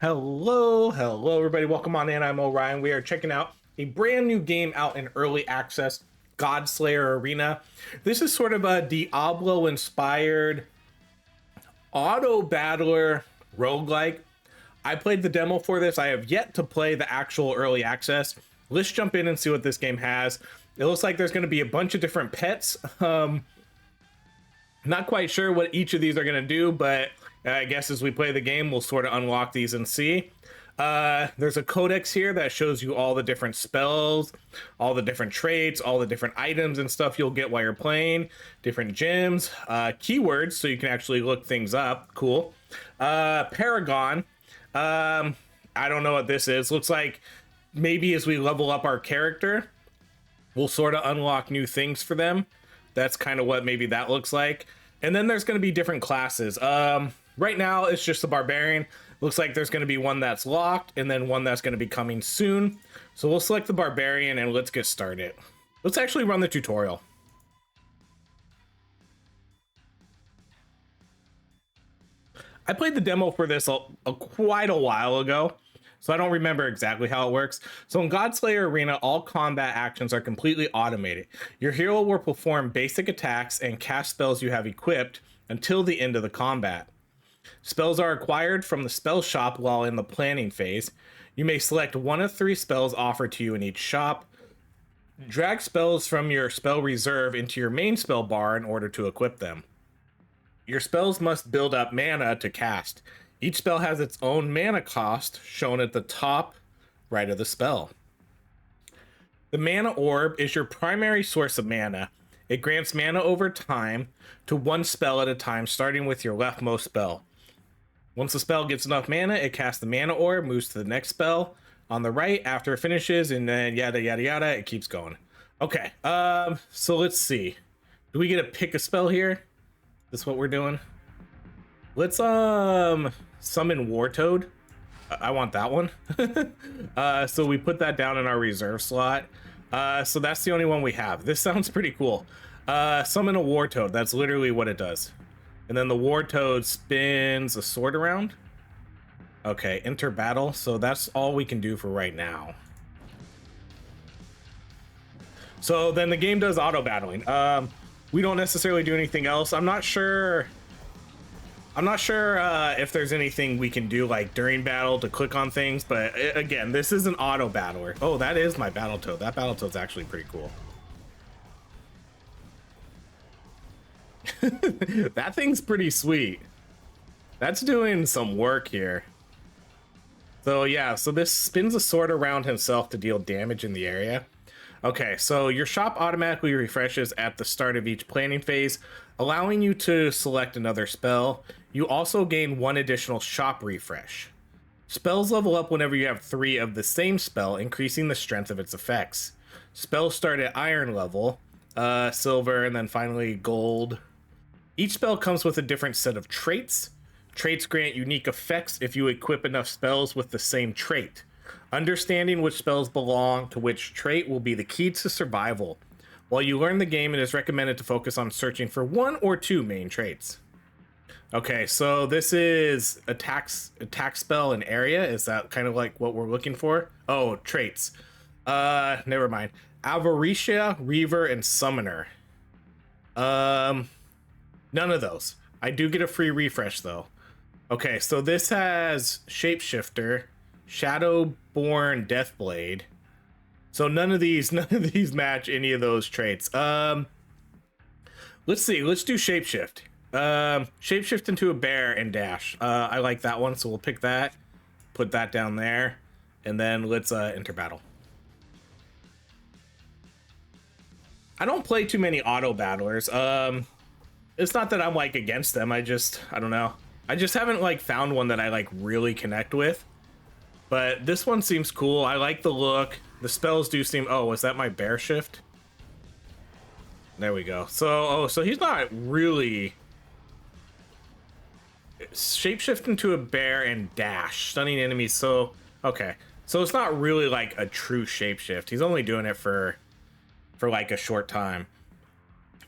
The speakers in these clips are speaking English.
Hello, everybody. Welcome on in. I'm Orion. We are checking out a brand new game out in early access, Godslayer Arena. This is sort of a Diablo-inspired auto-battler roguelike. I played the demo for this. I have yet to play the actual early access. Let's jump in and see what this game has. It looks like there's going to be a bunch of different pets. Not quite sure what each of these are going to do, but I guess as we play the game, we'll sort of unlock these and see. There's a codex here that shows you all the different spells, all the different traits, all the different items and stuff you'll get while you're playing, different gems, keywords, so you can actually look things up. Cool. Paragon. I don't know what this is. Looks like maybe as we level up our character, we'll sort of unlock new things for them. That's kind of what maybe that looks like. And then there's going to be different classes. Right now, it's just the barbarian. Looks like there's going to be one that's locked and then one that's going to be coming soon. So we'll select the barbarian and let's get started. Let's actually run the tutorial. I played the demo for this quite a while ago, so I don't remember exactly how it works. So in Godslayer Arena, all combat actions are completely automated. Your hero will perform basic attacks and cast spells you have equipped until the end of the combat. Spells are acquired from the spell shop while in the planning phase. You may select one of 3 spells offered to you in each shop. Drag spells from your spell reserve into your main spell bar in order to equip them. Your spells must build up mana to cast. Each spell has its own mana cost shown at the top right of the spell. The mana orb is your primary source of mana. It grants mana over time to one spell at a time, starting with your leftmost spell. Once the spell gets enough mana, it casts the mana orb, moves to the next spell on the right after it finishes, and then yada yada yada, it keeps going. Okay, so let's see. Do we get to pick a spell here? Is this what we're doing? Let's summon Wartoad. I want that one. So we put that down in our reserve slot. So that's the only one we have. This sounds pretty cool. Summon a Wartoad. That's literally what it does. And then the Wartoad spins a sword around. Okay, enter battle. So that's all we can do for right now. So then the game does auto battling. We don't necessarily do anything else. I'm not sure if there's anything we can do like during battle to click on things, but again, this is an auto battler. Oh, that is my Battletoad. That Battletoad's actually pretty cool. That thing's pretty sweet. That's doing some work here. So yeah, so this spins a sword around himself to deal damage in the area. Okay, so your shop automatically refreshes at the start of each planning phase, allowing you to select another spell. You also gain 1 additional shop refresh. Spells level up whenever you have 3 of the same spell, increasing the strength of its effects. Spells start at iron level, silver, and then finally gold. Each spell comes with a different set of traits. Traits grant unique effects if you equip enough spells with the same trait. Understanding which spells belong to which trait will be the key to survival. While you learn the game, it is recommended to focus on searching for 1 or 2 main traits. Okay, so this is attack spell and area. Is that kind of like what we're looking for? Oh, traits. Never mind. Avaricia, Reaver, and Summoner. None of those. I do get a free refresh though. Okay, so this has Shapeshifter, Shadowborn, Deathblade. So none of these match any of those traits. Let's see. Let's do Shapeshift. Shapeshift into a bear and dash. I like that one, so we'll pick that. Put that down there, and then let's enter battle. I don't play too many auto battlers. It's not that I'm like against them. I don't know. I just haven't like found one that I like really connect with. But this one seems cool. I like the look. The spells do seem... Oh, was that my bear shift? There we go. So he's not really... Shapeshift into a bear and dash. Stunning enemies. So, okay. So it's not really like a true shapeshift. He's only doing it for like a short time.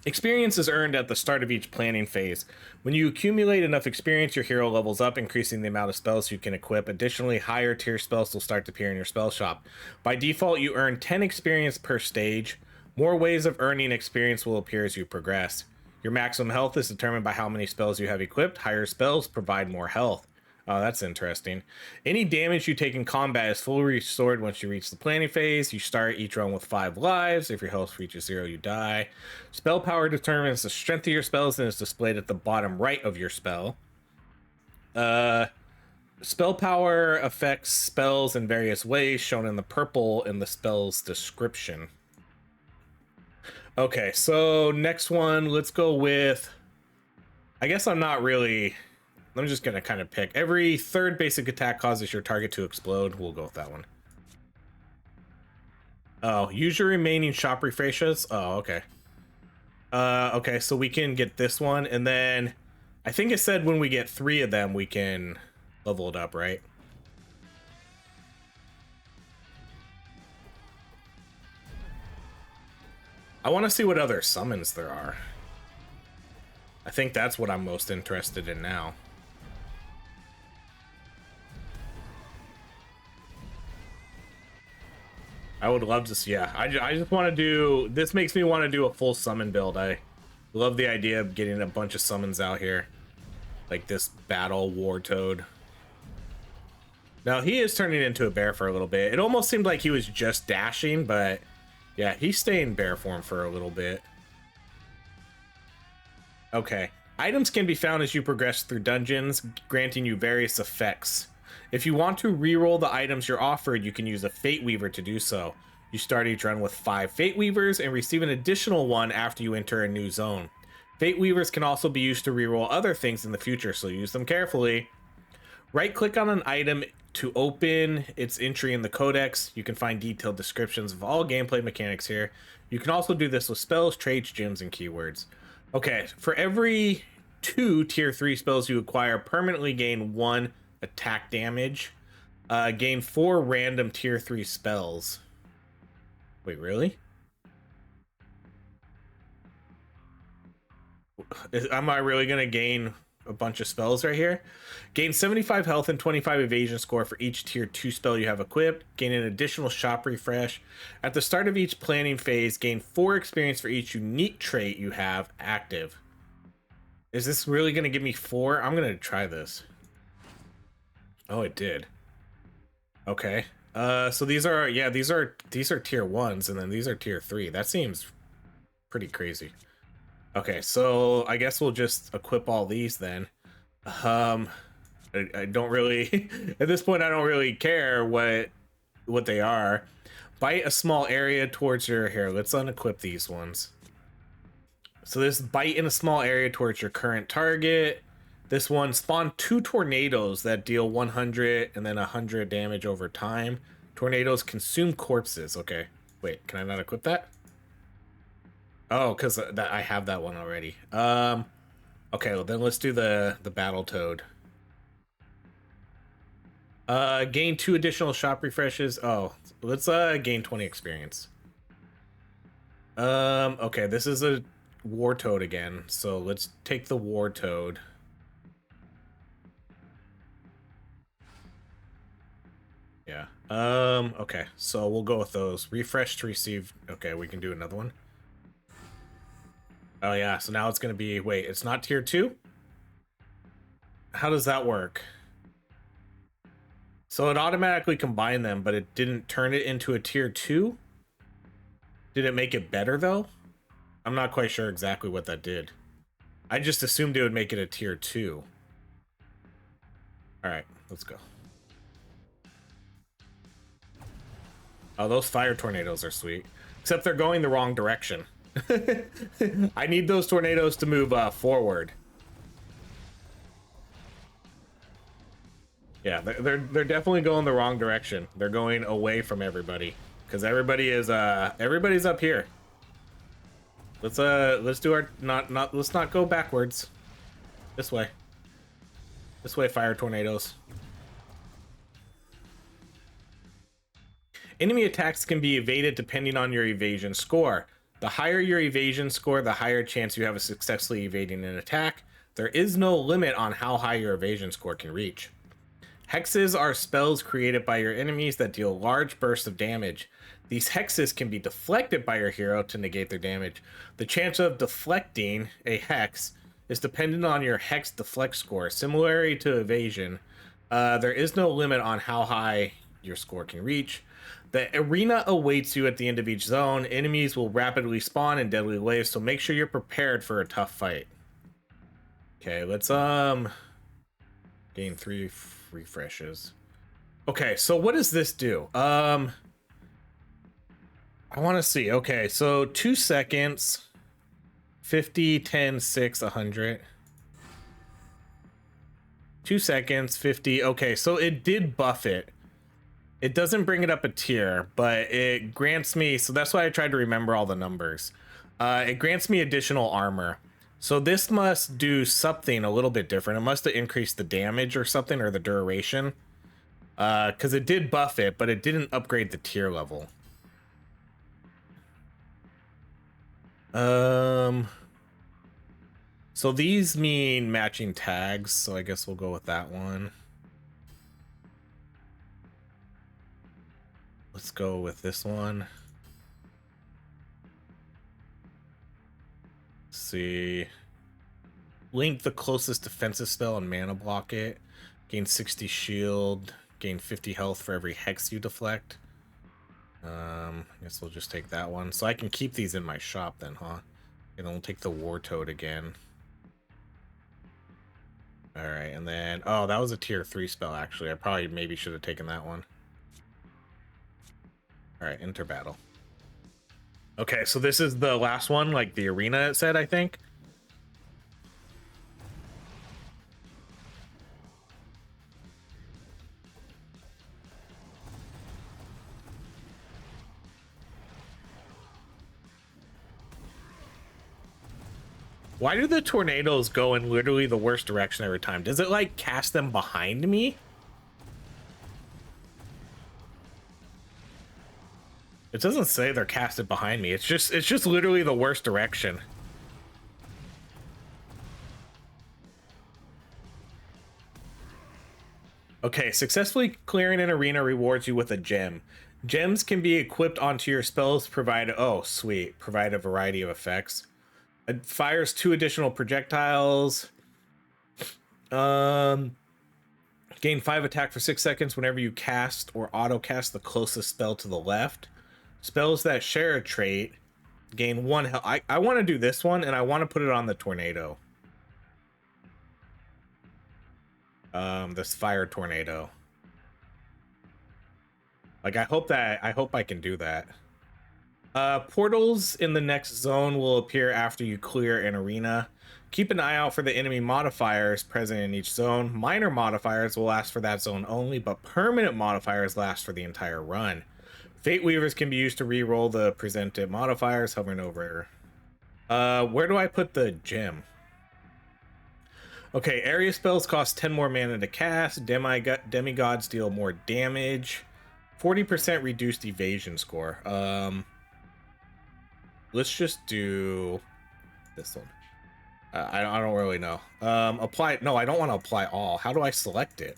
Experience is earned at the start of each planning phase. When you accumulate enough experience, your hero levels up, increasing the amount of spells you can equip. Additionally, higher tier spells will start to appear in your spell shop. By default, you earn 10 experience per stage. More ways of earning experience will appear as you progress. Your maximum health is determined by how many spells you have equipped. Higher spells provide more health. Oh, that's interesting. Any damage you take in combat is fully restored once you reach the planning phase. You start each run with 5 lives. If your health reaches 0, you die. Spell power determines the strength of your spells and is displayed at the bottom right of your spell. Spell power affects spells in various ways, shown in the purple in the spell's description. Okay, so next one, let's go with... I guess I'm just gonna kind of pick. Every third basic attack causes your target to explode. We'll go with that one. Oh, use your remaining shop refreshes. Oh, okay. Okay, so we can get this one, and then I think it said when we get 3 of them, we can level it up, right? I want to see what other summons there are. I think that's what I'm most interested in now. I would love to see, yeah. I just want to do, this makes me want to do a full summon build. I love the idea of getting a bunch of summons out here. Like this battle war toad. Now he is turning into a bear for a little bit. It almost seemed like he was just dashing, but yeah, he's staying bear form for a little bit. Okay. Items can be found as you progress through dungeons, granting you various effects. If you want to reroll the items you're offered, you can use a Fate Weaver to do so. You start each run with 5 Fate Weavers and receive an additional one after you enter a new zone. Fate Weavers can also be used to reroll other things in the future, so use them carefully. Right-click on an item to open its entry in the codex. You can find detailed descriptions of all gameplay mechanics here. You can also do this with spells, traits, gems, and keywords. Okay, for every 2 tier 3 spells you acquire, permanently gain 1 attack damage. Gain 4 random tier 3 spells. Wait, really? Am I really gonna gain a bunch of spells right here? Gain 75 health and 25 evasion score for each tier 2 spell you have equipped. Gain an additional shop refresh. At the start of each planning phase, gain 4 experience for each unique trait you have active. Is this really gonna give me 4? I'm gonna try this. Oh, it did. Okay. So these are, yeah, these are tier 1s, and then these are tier 3. That seems pretty crazy. Okay, so I guess we'll just equip all these then. I don't really at this point I don't really care what they are. Bite a small area towards your hair. Let's unequip these ones. So this bite in a small area towards your current target. This one, spawn 2 tornadoes that deal 100 and then 100 damage over time. Tornadoes consume corpses. Okay, wait, can I not equip that? Oh, because I have that one already. Okay, well then let's do the battle toad. Gain 2 additional shop refreshes. Oh, let's gain 20 experience. Okay, this is a war toad again, so let's take the war toad. Yeah. Okay, so we'll go with those. Refresh to receive. Okay, we can do another one. Oh yeah, so now it's gonna be, wait, it's not tier 2? How does that work? So it automatically combined them, but it didn't turn it into a tier 2? Did it make it better though? I'm not quite sure exactly what that did. I just assumed it would make it a tier 2. Alright, let's go. Oh, those fire tornadoes are sweet. Except they're going the wrong direction. I need those tornadoes to move forward. Yeah, they're definitely going the wrong direction. They're going away from everybody because everybody's up here. Let's do our let's not go backwards. This way. This way, fire tornadoes. Enemy attacks can be evaded depending on your evasion score. The higher your evasion score, the higher chance you have of successfully evading an attack. There is no limit on how high your evasion score can reach. Hexes are spells created by your enemies that deal large bursts of damage. These hexes can be deflected by your hero to negate their damage. The chance of deflecting a hex is dependent on your hex deflect score. Similarly to evasion, there is no limit on how high your score can reach. The arena awaits you at the end of each zone. Enemies will rapidly spawn in deadly waves, so make sure you're prepared for a tough fight. Okay, let's gain 3 refreshes. Okay, so what does this do? I want to see. Okay, so 2 seconds, 50, 10, 6, 100. 2 seconds, 50. Okay, so it did buff it. It doesn't bring it up a tier, but it grants me, so that's why I tried to remember all the numbers. It grants me additional armor. So this must do something a little bit different. It must have increased the damage or something, or the duration. Because it did buff it, but it didn't upgrade the tier level. So these mean matching tags, so I guess we'll go with that one. Let's go with this one. Let's see. Link the closest defensive spell and mana block it. Gain 60 shield. Gain 50 health for every hex you deflect. I guess we'll just take that one. So I can keep these in my shop then, huh? And then we'll take the War Toad again. Alright, and then... Oh, that was a tier 3 spell, actually. I probably maybe should have taken that one. Alright, enter battle. Okay, so this is the last one, like the arena it said, I think. Why do the tornadoes go in literally the worst direction every time? Does it like cast them behind me? It doesn't say they're casted behind me. It's just literally the worst direction. Okay, successfully clearing an arena rewards you with a gem. Gems can be equipped onto your spells, provide a variety of effects. It fires 2 additional projectiles. Gain 5 attack for 6 seconds whenever you cast or auto cast the closest spell to the left. Spells that share a trait gain 1 health. I want to do this one, and I want to put it on the tornado. This fire tornado. Like, I hope I can do that. Portals in the next zone will appear after you clear an arena. Keep an eye out for the enemy modifiers present in each zone. Minor modifiers will last for that zone only, but permanent modifiers last for the entire run. Fate Weavers can be used to re-roll the presented modifiers, hovering over. Where do I put the gem? Okay, area spells cost 10 more mana to cast. Demigods deal more damage. 40% reduced evasion score. Let's just do this one. I don't really know. Apply. No, I don't want to apply all. How do I select it?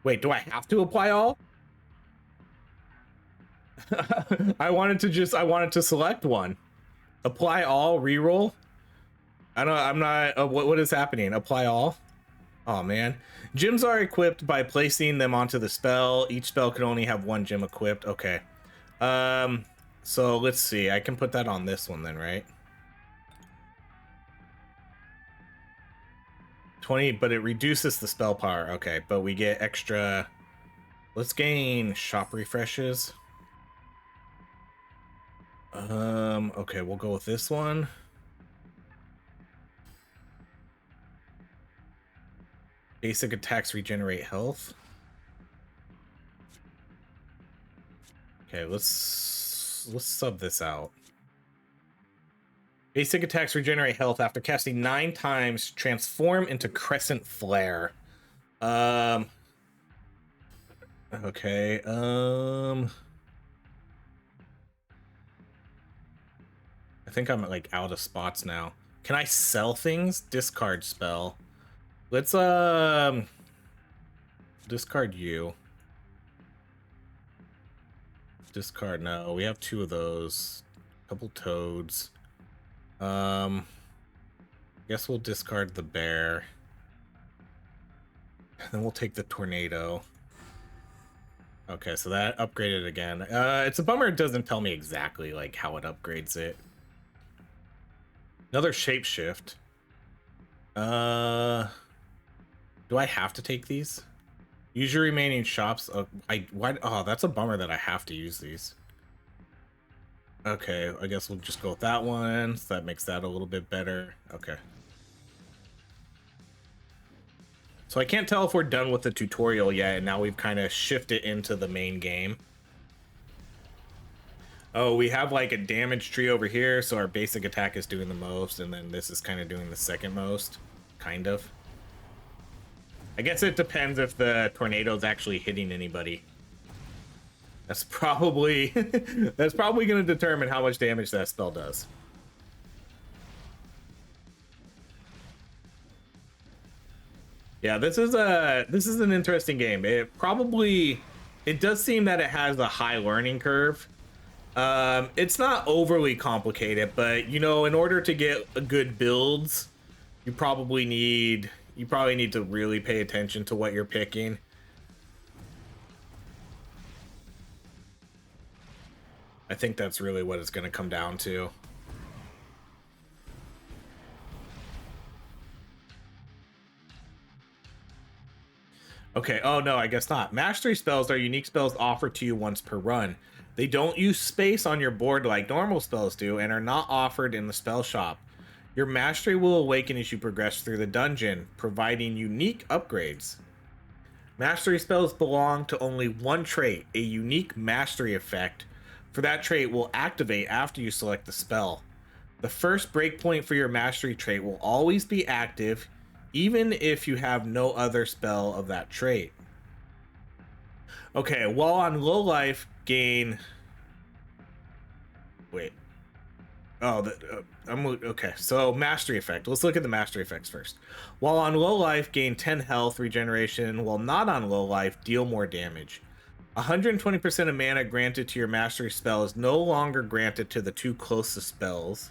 Wait, do I have to apply all? I wanted to select one. Apply all, reroll. I'm not. What is happening? Apply all. Oh man, gems are equipped by placing them onto the spell. Each spell can only have 1 gem equipped. Okay. So let's see. I can put that on this one then, right? 20, but it reduces the spell power. Okay, but we get extra. Let's gain shop refreshes. Okay, we'll go with this one. Basic attacks regenerate health. Okay, let's sub this out. Basic attacks regenerate health after casting 9 times. Transform into Crescent Flare. Okay. I think I'm like out of spots now. Can I sell things? Discard spell. Let's discard you. Discard, no. We have 2 of those. Couple toads. Guess we'll discard the bear. Then we'll take the tornado. Okay, so that upgraded again. It's a bummer it doesn't tell me exactly like how it upgrades it. Another shapeshift. Do I have to take these? Use your remaining shops. Oh, that's a bummer that I have to use these. Okay, I guess we'll just go with that one. So that makes that a little bit better. Okay. So I can't tell if we're done with the tutorial yet, and now we've kind of shifted into the main game. Oh, we have like a damage tree over here, so our basic attack is doing the most, and then this is kind of doing the second most. Kind of. I guess it depends if the tornado's actually hitting anybody. That's probably that's probably going to determine how much damage that spell does. Yeah, this is an interesting game. It does seem that it has a high learning curve. It's not overly complicated, but you know, in order to get a good builds, you probably need to really pay attention to what you're picking. I think that's really what it's going to come down to. Okay, oh no, I guess not. Mastery spells are unique spells offered to you once per run. They don't use space on your board like normal spells do and are not offered in the spell shop. Your mastery will awaken as you progress through the dungeon, providing unique upgrades. Mastery spells belong to only one trait, a unique mastery effect. For that trait will activate after you select the spell. The first breakpoint for your mastery trait will always be active, even if you have no other spell of that trait. Okay, while on low life, gain... Wait. Oh, okay, so mastery effect. Let's look at the mastery effects first. While on low life, gain 10 health regeneration. While not on low life, deal more damage. 120% of mana granted to your mastery spell is no longer granted to the 2 closest spells.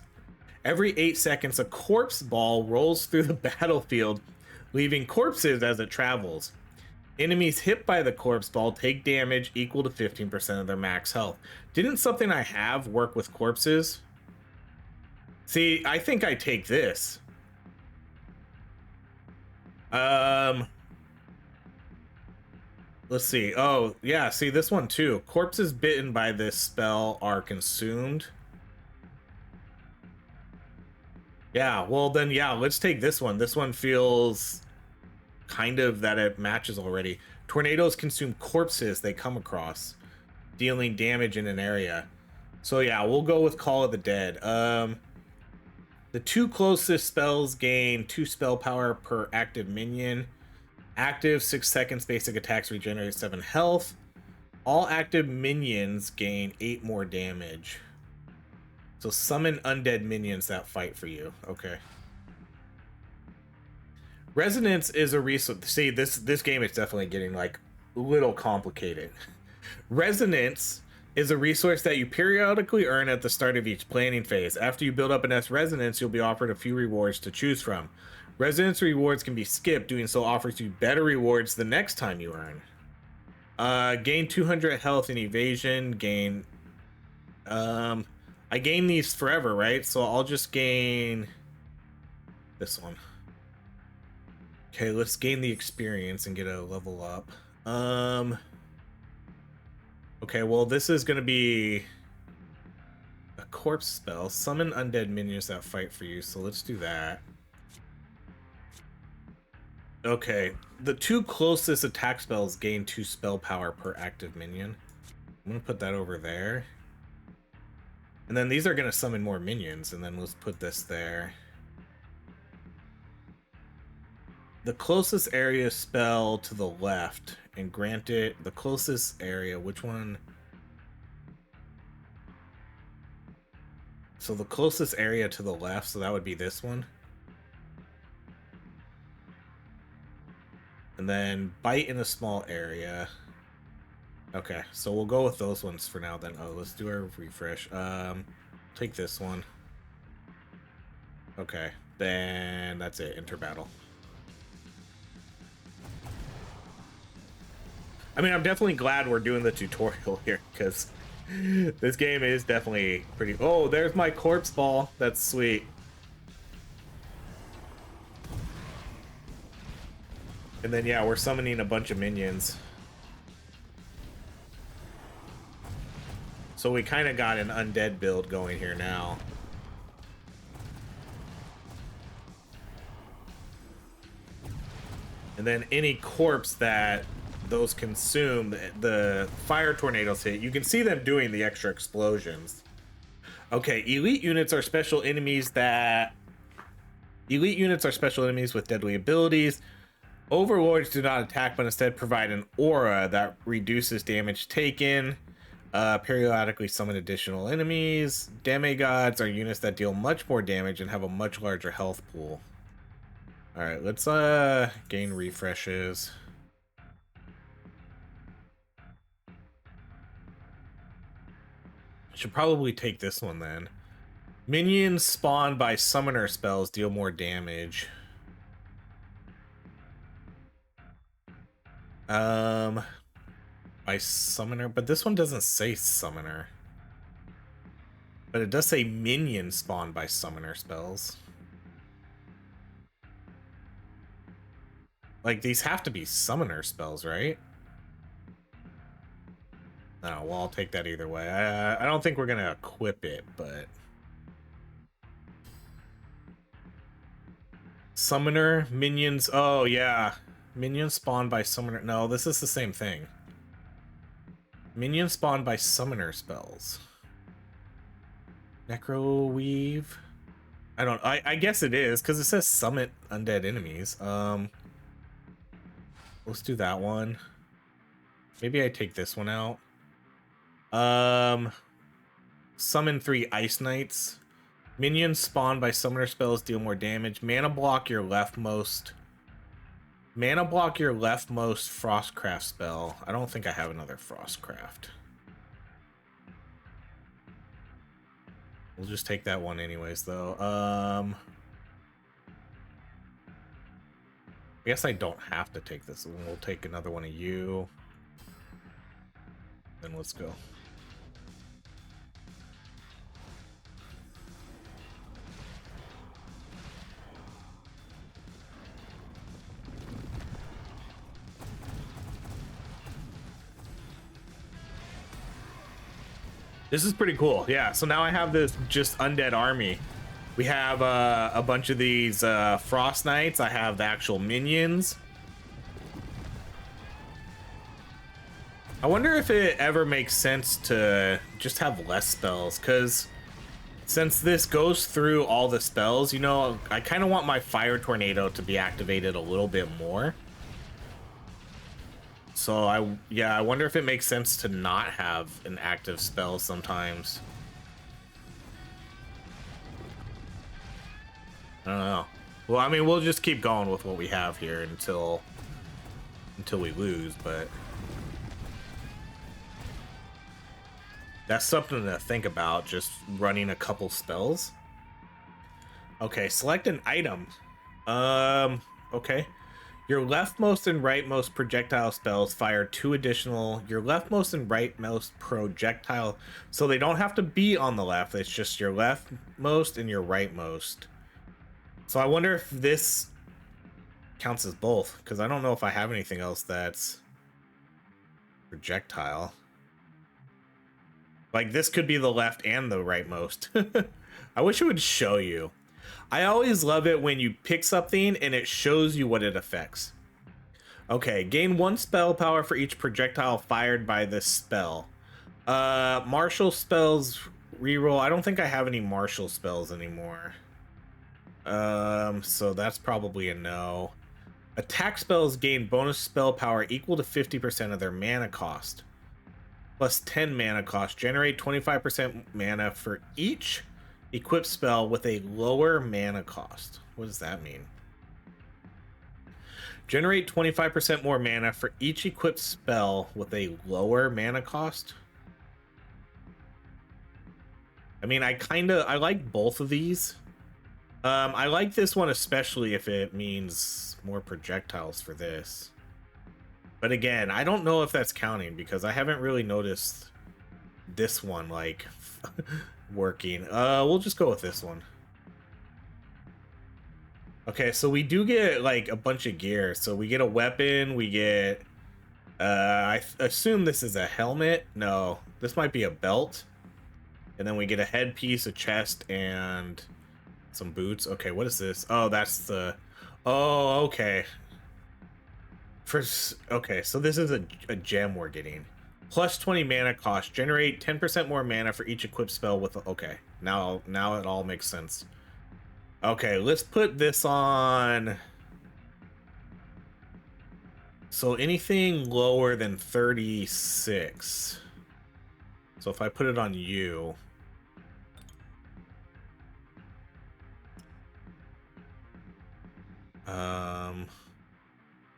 Every 8 seconds, a corpse ball rolls through the battlefield, leaving corpses as it travels. Enemies hit by the corpse ball take damage equal to 15% of their max health. Didn't something I have work with corpses? See, I think I take this. Let's see. Oh, yeah, see this one too. Corpses bitten by this spell are consumed. Yeah, well then, yeah, let's take this one. This one feels kind of that it matches already. Tornadoes consume corpses they come across, dealing damage in an area. So yeah, we'll go with Call of the Dead. The 2 closest spells gain 2 spell power per active minion. Active 6 seconds basic attacks regenerate 7 health. All active minions gain 8 more damage. So summon undead minions that fight for you. Okay. Resonance is a resource. See, this game is definitely getting like a little complicated. Resonance is a resource that you periodically earn at the start of each planning phase. After you build up an S resonance, you'll be offered a few rewards to choose from. Resonance rewards can be skipped. Doing so offers you better rewards the next time you earn. Gain 200 health and evasion. Gain... I gain these forever, right? So I'll just gain this one. Okay, let's gain the experience and get a level up. Okay, well, this is going to be a corpse spell. Summon undead minions that fight for you, so let's do that. Okay, the 2 closest attack spells gain 2 spell power per active minion. I'm going to put that over there. And then these are going to summon more minions, and then let's put this there. The closest area spell to the left, and grant it the closest area. Which one? So the closest area to the left, so that would be this one. And then bite in a small area. Okay, so we'll go with those ones for now then. Oh, let's do our refresh. Take this one. Okay, then that's it. Enter battle. I mean, I'm definitely glad we're doing the tutorial here, because this game is definitely pretty... Oh, there's my corpse ball. That's sweet. And then, yeah, we're summoning a bunch of minions. So we kind of got an undead build going here now. And then any corpse that those consume, the fire tornadoes hit, you can see them doing the extra explosions. Okay, elite units are special enemies that... Elite units are special enemies with deadly abilities. Overlords do not attack, but instead provide an aura that reduces damage taken. Periodically summon additional enemies. Demigods are units that deal much more damage and have a much larger health pool. Alright, let's gain refreshes. Should probably take this one then. Minions spawned by summoner spells deal more damage. By summoner, but this one doesn't say summoner. But it does say minion spawned by summoner spells. Like, these have to be summoner spells, right? No, well, I'll take that either way. I don't think we're gonna equip it, but... Summoner, minions, oh yeah. Minions spawned by summoner, no, this is the same thing. Minions spawned by summoner spells. Necro weave. I guess it is, because it says summon undead enemies. Let's do that one. Maybe I take this one out. Summon 3 Ice Knights. Minions spawned by summoner spells deal more damage. Mana block your leftmost. Mana block your leftmost Frostcraft spell. I don't think I have another Frostcraft. We'll just take that one anyways, though. I guess I don't have to take this one. We'll take another one of you. Then let's go. This is pretty cool. Yeah, so now I have this just undead army. We have a bunch of these Frost Knights. I have the actual minions. I wonder if it ever makes sense to just have less spells, because since this goes through all the spells, you know, I kind of want my Fire Tornado to be activated a little bit more. So I wonder if it makes sense to not have an active spell sometimes. I don't know. Well, I mean, we'll just keep going with what we have here until we lose, but that's something to think about, just running a couple spells. Okay, select an item. Okay. Your leftmost and rightmost projectile spells fire 2 additional... Your leftmost and rightmost projectile... So they don't have to be on the left. It's just your leftmost and your rightmost. So I wonder if this counts as both, because I don't know if I have anything else that's projectile. Like, this could be the left and the rightmost. I wish it would show you. I always love it when you pick something and it shows you what it affects. Okay, gain 1 spell power for each projectile fired by this spell. Martial spells reroll. I don't think I have any martial spells anymore. So that's probably a no. Attack spells gain bonus spell power equal to 50% of their mana cost. Plus 10 mana cost. Generate 25% mana for each equip spell with a lower mana cost. What does that mean? Generate 25% more mana for each equipped spell with a lower mana cost. I mean, I like both of these. I like this one especially if it means more projectiles for this. But again, I don't know if that's counting because I haven't really noticed this one like working. We'll just go with this one. Okay, so we do get like a bunch of gear. So we get a weapon, we get I assume this is a helmet. No, this might be a belt. And then we get a headpiece, a chest, and some boots. Okay, what is this? Oh, that's the... Oh, okay. Okay, so this is a gem we're getting. Plus 20 mana cost. Generate 10% more mana for each equipped spell with... Okay, now it all makes sense. Okay, let's put this on... So anything lower than 36. So if I put it on you...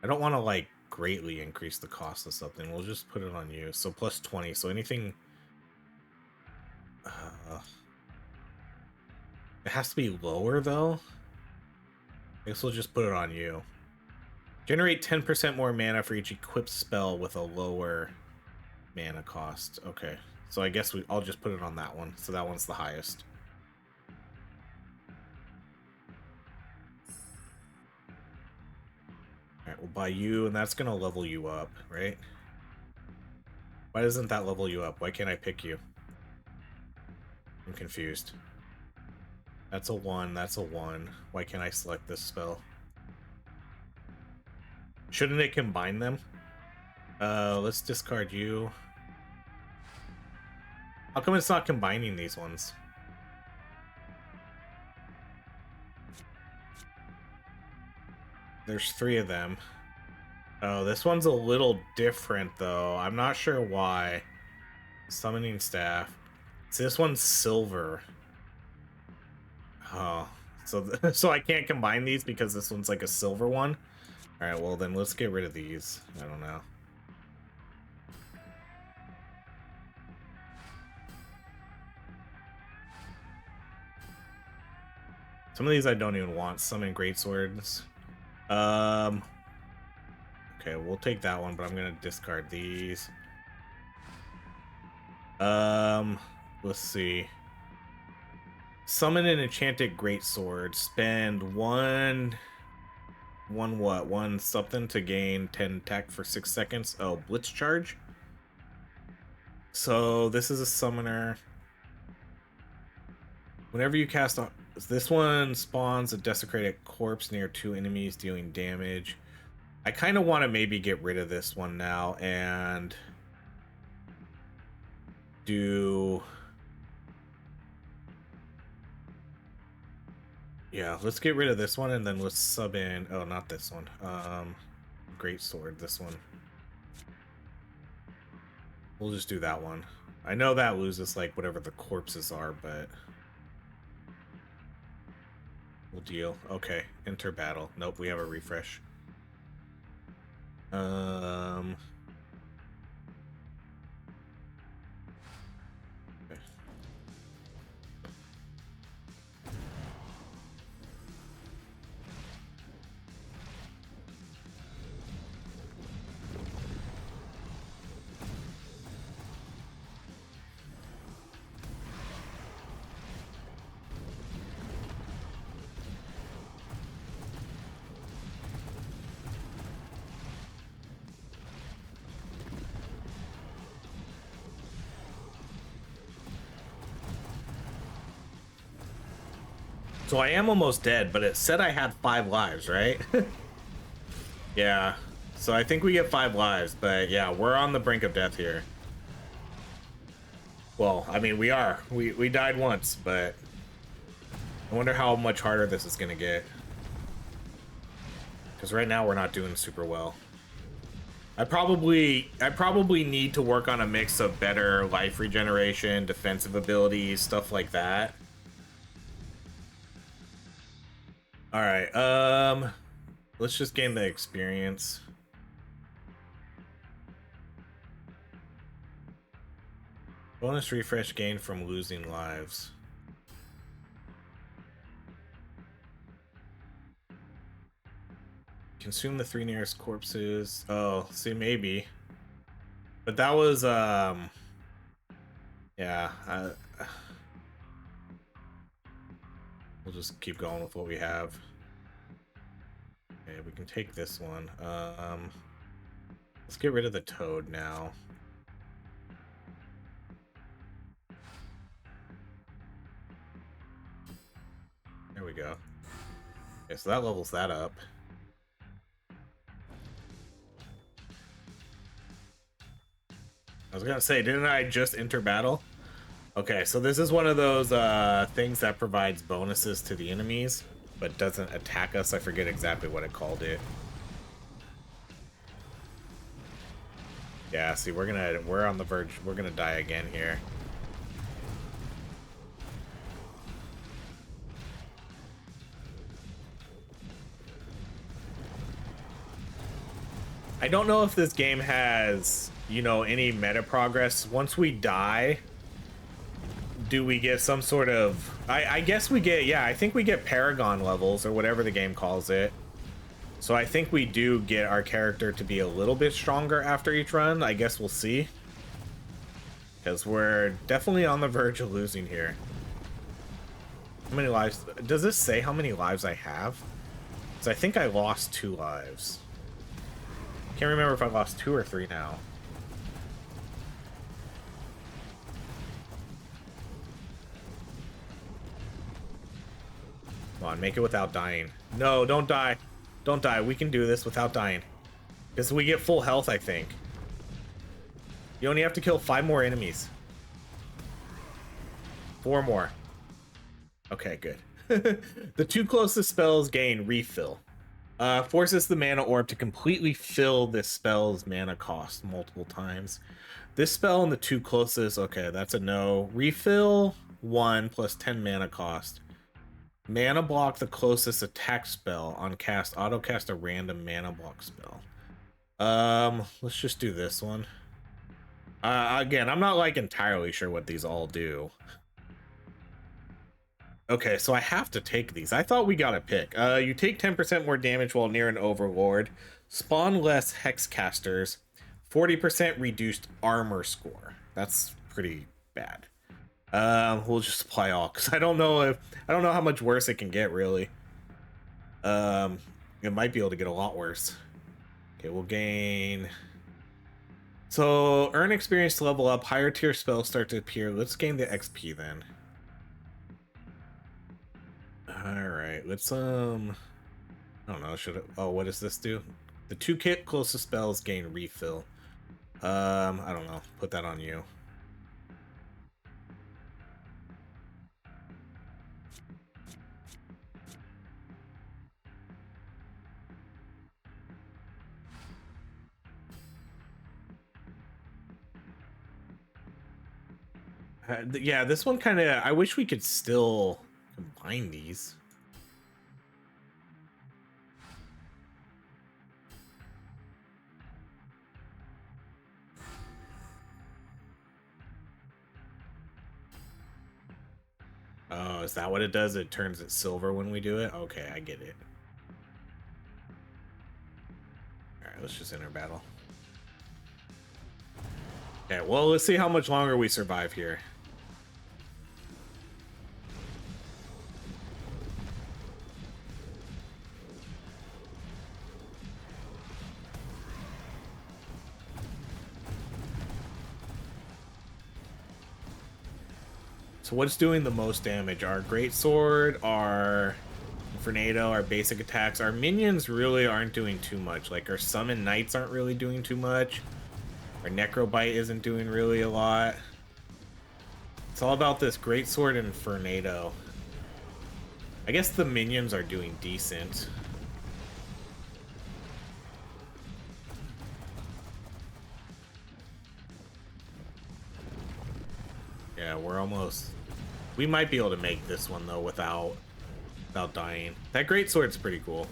I don't want to like greatly increase the cost of something. We'll just put it on you. So plus 20. So anything it has to be lower though. I guess we'll just put it on you. Generate 10% more mana for each equipped spell with a lower mana cost. Okay. So I guess I'll just put it on that one. So that one's the highest. Alright, we'll buy you, and that's gonna level you up, right? Why doesn't that level you up? Why can't I pick you? I'm confused. That's a 1, that's a 1. Why can't I select this spell? Shouldn't it combine them? Let's discard you. How come it's not combining these ones? There's 3 of them. Oh, this one's a little different though. I'm not sure why. Summoning staff. So this one's silver. Oh, so I can't combine these because this one's like a silver one. All right, well then let's get rid of these. I don't know. Some of these I don't even want. Summon greatswords. Okay, we'll take that one, but I'm gonna discard these. Let's see. Summon an enchanted greatsword. Spend one something to gain 10 attack for 6 seconds. Oh, blitz charge. So this is a summoner. Whenever you cast on this one, spawns a desecrated corpse near 2 enemies, dealing damage. I kind of want to maybe get rid of this one now and do... Yeah, let's get rid of this one and then let's sub in... Oh, not this one. Greatsword, this one. We'll just do that one. I know that loses like whatever the corpses are, but... We'll deal. Okay, enter battle. Nope, we have a refresh. Okay. So I am almost dead, but it said I had 5 lives, right? Yeah. So I think we get 5 lives, but yeah, we're on the brink of death here. Well, I mean, we are. We died once, but I wonder how much harder this is gonna get. Because right now we're not doing super well. I probably need to work on a mix of better life regeneration, defensive abilities, stuff like that. All right. Let's just gain the experience. Bonus refresh gained from losing lives. Consume the 3 nearest corpses. Oh, see, maybe. But that was, yeah. We'll just keep going with what we have. Okay, we can take this one. Let's get rid of the toad now. There we go. Okay, so that levels that up. I was gonna say, didn't I just enter battle? Okay, so this is one of those things that provides bonuses to the enemies, but doesn't attack us. I forget exactly what it called it. Yeah, see, we're on the verge. We're gonna die again here. I don't know if this game has, you know, any meta progress. Once we die, do we get some sort of... I guess we get, yeah, I think we get Paragon levels, or whatever the game calls it. So I think we do get our character to be a little bit stronger after each run. I guess we'll see. Because we're definitely on the verge of losing here. How many lives... Does this say how many lives I have? Because I think I lost 2 lives. Can't remember if I lost 2 or 3 now. Come on, make it without dying. No, don't die. Don't die. We can do this without dying. Because we get full health, I think. You only have to kill 5 more enemies. 4 more. Okay, good. The 2 closest spells gain refill. Forces the mana orb to completely fill this spell's mana cost multiple times. This spell and the 2 closest, okay, that's a no. Refill 1 plus 10 mana cost. Mana block the closest attack spell on cast. Auto cast a random mana block spell. Let's just do this one. Again, I'm not like entirely sure what these all do. Okay, so I have to take these. I thought we got a pick. You take 10% more damage while near an overlord. Spawn less hexcasters. 40% reduced armor score. That's pretty bad. We'll just apply all, because I don't know how much worse it can get, really. It might be able to get a lot worse. Okay, we'll gain... So, earn experience to level up. Higher tier spells start to appear. Let's gain the XP then. Alright, let's, I don't know, should it... Oh, what does this do? The 2 closest spells gain refill. I don't know. Put that on you. Yeah, this one kind of... I wish we could still combine these. Oh, is that what it does? It turns it silver when we do it? Okay, I get it. Alright, let's just enter battle. Okay, well, let's see how much longer we survive here. So what's doing the most damage? Our greatsword, our Infernato, our basic attacks. Our minions really aren't doing too much. Like, our summon knights aren't really doing too much. Our necrobite isn't doing really a lot. It's all about this greatsword and Infernato. I guess the minions are doing decent. Yeah, we're almost... We might be able to make this one, though, without without dying. That greatsword's pretty cool.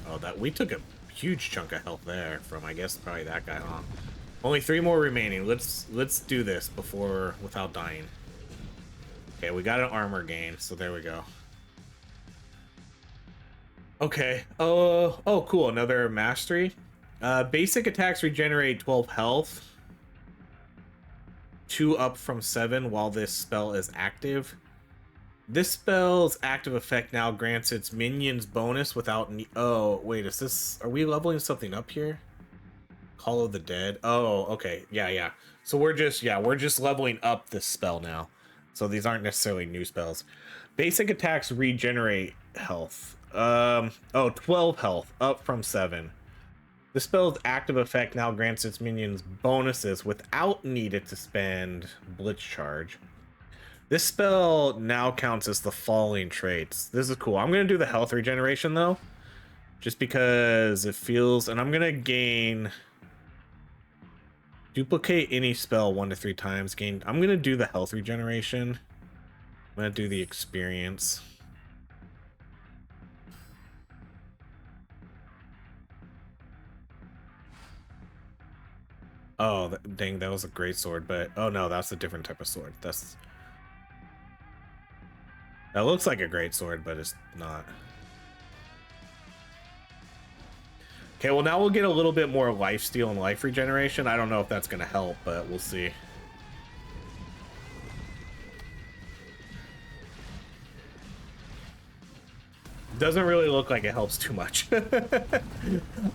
Oh, that we took a huge chunk of health there from, I guess, probably that guy, huh? Only 3 more remaining. Let's do this before without dying. Okay, we got an armor gain, so there we go. Okay. Oh, cool. Another mastery. Basic attacks regenerate 12 health. 2 up from 7 while this spell is active. This spell's active effect now grants its minions bonus without oh, wait, is this... Are we leveling something up here? Call of the Dead. Oh, okay. Yeah. So we're just leveling up this spell now. So these aren't necessarily new spells. Basic attacks regenerate health. 12 health, up from 7. The spell's active effect now grants its minions bonuses without needed to spend Blitz Charge. This spell now counts as the falling traits. This is cool. I'm going to do the health regeneration, though. Just because it feels... And I'm going to gain... Duplicate any spell 1 to 3 times. I'm going to do the health regeneration. I'm going to do the experience. Oh, dang, that was a great sword, but... Oh, no, that's a different type of sword. That looks like a great sword, but it's not. Okay, well, now we'll get a little bit more lifesteal and life regeneration. I don't know if that's going to help, but we'll see. Doesn't really look like it helps too much.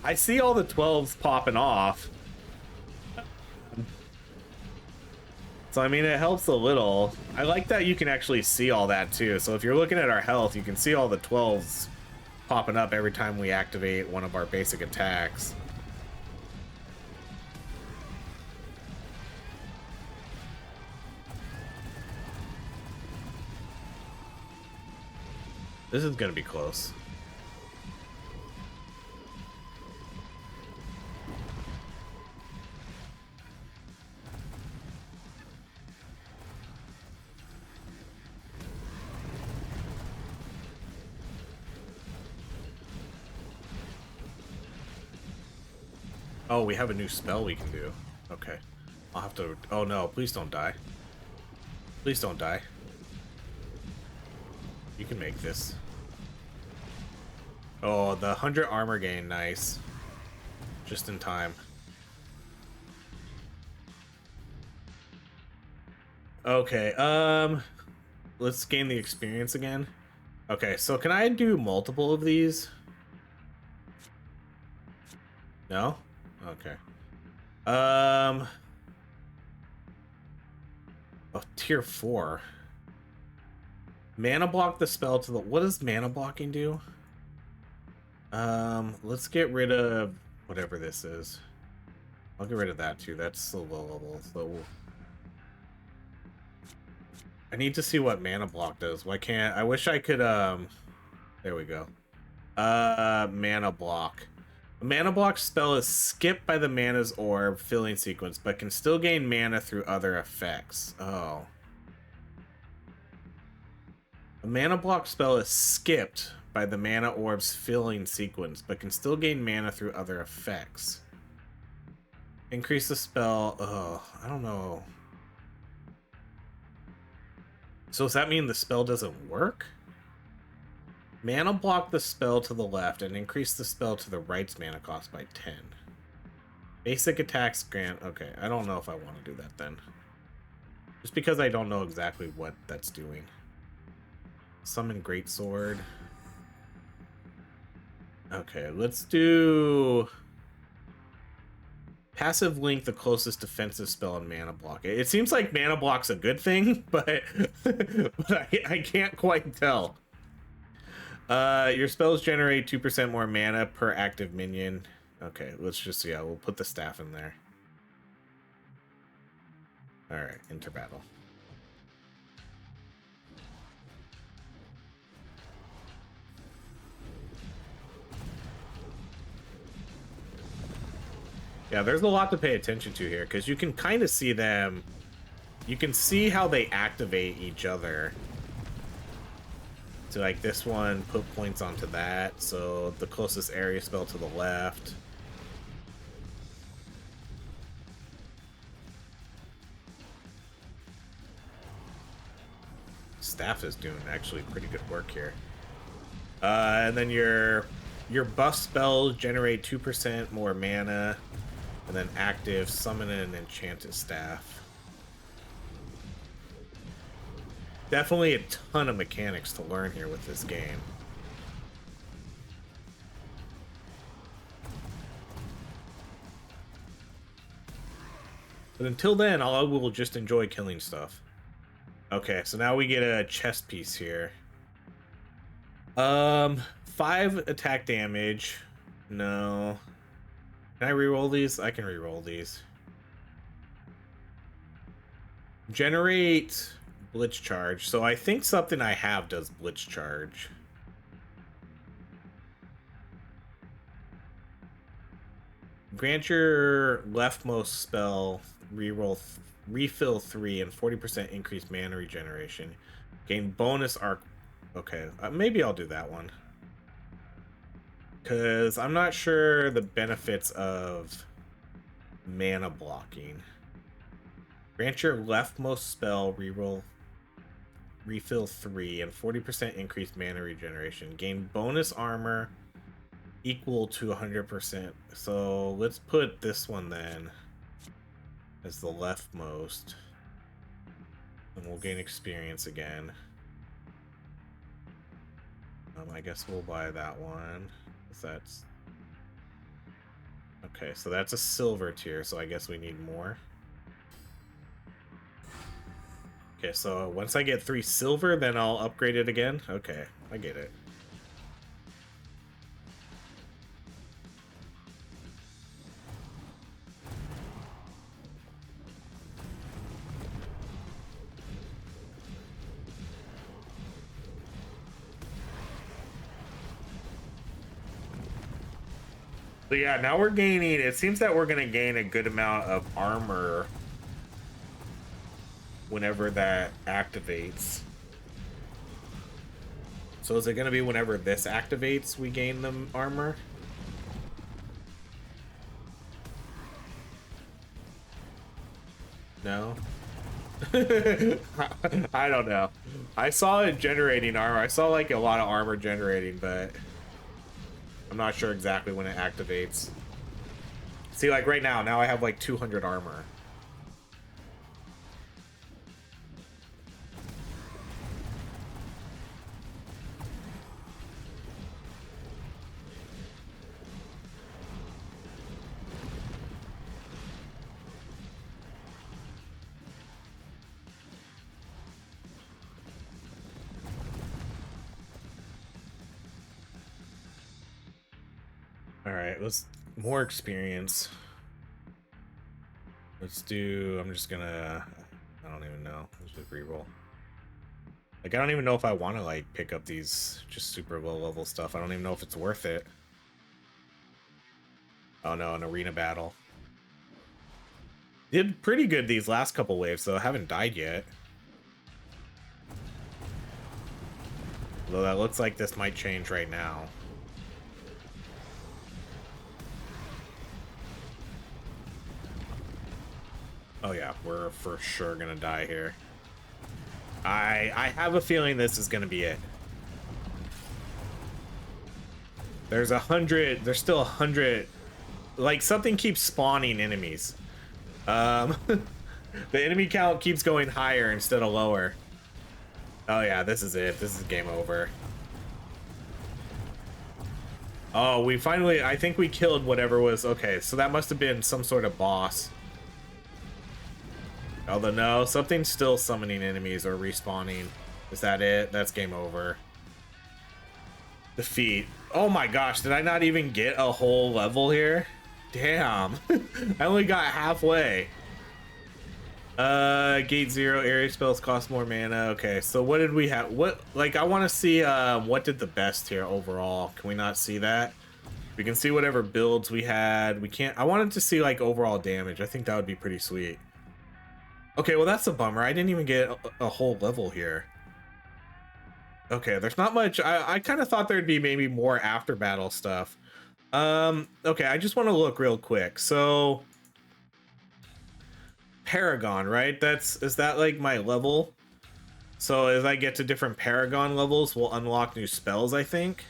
I see all the 12s popping off. So, I mean, it helps a little. I like that you can actually see all that, too. So if you're looking at our health, you can see all the 12s popping up every time we activate one of our basic attacks. This is going to be close. Oh, we have a new spell we can do. Okay. I'll have to... Oh, no. Please don't die. Please don't die. You can make this. Oh, the 100 armor gain. Nice. Just in time. Okay, let's gain the experience again. Okay, so can I do multiple of these? No? Okay. Oh, tier 4. Mana block the spell to the... What does mana blocking do? Let's get rid of whatever this is. I'll get rid of that too. That's the low level. So I need to see what mana block does. Why can't... I wish I could, there we go. Mana block. A mana block spell is skipped by the mana's orb filling sequence, but can still gain mana through other effects. Oh. A mana block spell is skipped by the mana orb's filling sequence, but can still gain mana through other effects. Increase the spell... Oh, I don't know. So does that mean the spell doesn't work? Mana block the spell to the left and increase the spell to the right's mana cost by 10. Basic attacks grant... Okay, I don't know if I want to do that then. Just because I don't know exactly what that's doing. Summon Greatsword. Okay, let's do... Passive link the closest defensive spell in mana block. It seems like mana block's a good thing, but, I can't quite tell. Your spells generate 2% more mana per active minion. Okay, let's just, yeah, we'll put the staff in there. Alright, enter battle. Yeah, there's a lot to pay attention to here, because you can kind of see them you can see how they activate each other. So like this one, put points onto that. So the closest area spell to the left. Staff is doing actually pretty good work here. And then your buff spells generate 2% more mana, and then active summon an enchanted staff. Definitely a ton of mechanics to learn here with this game. But until then, I will just enjoy killing stuff. Okay, so now we get a chest piece here. 5 attack damage. No. Can I reroll these? I can reroll these. Generate blitz charge. So I think something I have does blitz charge. Grant your leftmost spell refill 3 and 40% increased mana regeneration. Gain bonus arc. Okay, maybe I'll do that one. Because I'm not sure the benefits of mana blocking. Grant your leftmost spell refill 3 and 40% increased mana regeneration. Gain bonus armor equal to 100%. So let's put this one then as the leftmost. And we'll gain experience again. I guess we'll buy that one. That's okay, so that's a silver tier, so I guess we need more. Okay, so once I get 3 silver, then I'll upgrade it again. Okay, I get it. So yeah, now we're gaining, it seems that we're going to gain a good amount of armor whenever that activates. So is it going to be whenever this activates we gain the armor? No? I don't know. I saw it generating armor. I saw like a lot of armor generating, but I'm not sure exactly when it activates. See, like right now I have like 200 armor. Alright, let's more experience. Let's do, I'm just gonna, I don't even know. Let's just reroll. Like, I don't even know if I want to like pick up these just super low level stuff. I don't even know if it's worth it. Oh no, an arena battle. Did pretty good these last couple waves, so I haven't died yet. Although that looks like this might change right now. Oh yeah, we're for sure gonna die here. I have a feeling this is gonna be it. There's still 100, like something keeps spawning enemies. The enemy count keeps going higher instead of lower. Oh yeah, this is it. This is game over. Oh, we finally, I think we killed whatever was, okay, so that must have been some sort of boss. Although no, something's still summoning enemies or respawning. Is that it? That's game over. Defeat. Oh my gosh, did I not even get a whole level here? Damn. I only got halfway. Gate 0, area spells cost more mana. Okay, so what did we have? What, like, I want to see what did the best here overall. Can we not see that? We can see whatever builds we had. We can't, I wanted to see like overall damage. I think that would be pretty sweet. Okay, well that's a bummer. I didn't even get a whole level here. Okay, there's not much. I kind of thought there'd be maybe more after battle stuff. Okay, I just want to look real quick. So Paragon, right? Is that like my level? So as I get to different Paragon levels, we'll unlock new spells, I think.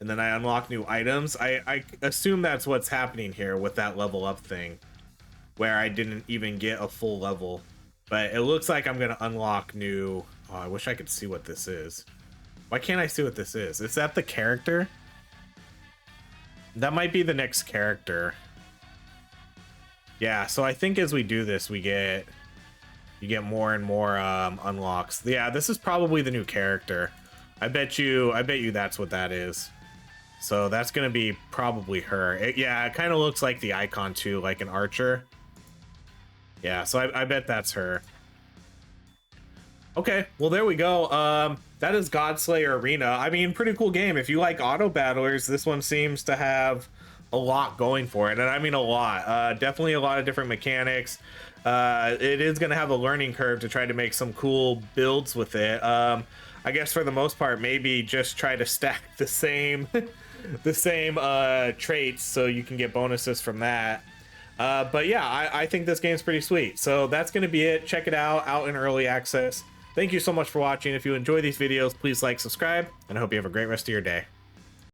And then I unlock new items. I assume that's what's happening here with that level up thing, where I didn't even get a full level. But it looks like I'm gonna unlock new... Oh, I wish I could see what this is. Why can't I see what this is? Is that the character? That might be the next character. Yeah, so I think as we do this, you get more and more unlocks. Yeah, this is probably the new character. I bet you that's what that is. So that's gonna be probably her. Yeah, it kind of looks like the icon too, like an archer. Yeah, so I bet that's her. Okay, well there we go. That is Godslayer Arena. I mean, pretty cool game. If you like auto battlers, this one seems to have a lot going for it, and I mean a lot. Definitely a lot of different mechanics. It is going to have a learning curve to try to make some cool builds with it. I guess for the most part, maybe just try to stack the same the same traits so you can get bonuses from that. But yeah, I think this game's pretty sweet. So that's going to be it. Check it out in early access. Thank you so much for watching. If you enjoy these videos, please like, subscribe, and I hope you have a great rest of your day.